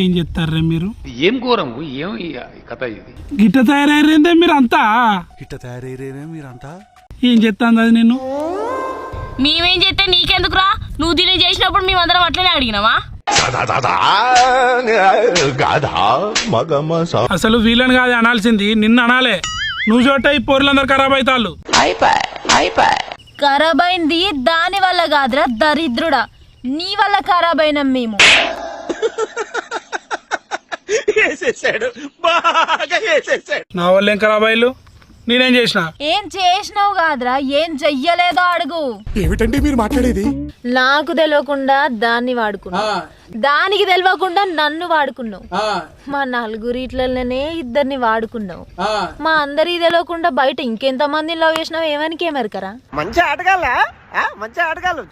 ఏం చెప్తారా మీరు? ఏం ఘోరం, ఏం కథ ఇది? గిట్ట తయారయ్యారేందే మీరంతా? ఏం చెప్తాంది అది నిన్ను? మేమేం చేస్తే నీకెందుకురా? నువ్వు దీన్ని చేసినప్పుడు మేమందరం అట్లనే అడిగినావా? అసలు వీళ్ళని కాదు అనాల్సింది, నిన్ను అనాలే. నువ్వు చోట ఈ పోర్లందరూ ఖరాబ్ అవుతాళ్ళు. ఖరాబ్ అయింది దాని వల్ల కాదురా దరిద్రుడా, నీ వల్ల ఖరాబ్ అయినాం మేము. నా వల్ల ఏం ఖరాబ్ అయ్యలు? నేనేం చేసిన? ఏం చేసినావు కాదురా, ఏం చెయ్యలేదో అడుగు. ఏమిటండి మీరు మాట్లాడేది? నాకు తెలియకుండా దాన్ని వాడుకున్నావు, దానికి తెలియకుండా నన్ను వాడుకున్నావు. మా నలుగురిట్లనే ఇద్దరిని వాడుకున్నావు. మా అందరి తెలియకుండా బయట ఇంకెంత మంది లవ్ చేసినావు ఏమనికేమరికరా? మంచి ఆటగాళ్ళ మంచి ఆటగాళ్ళు.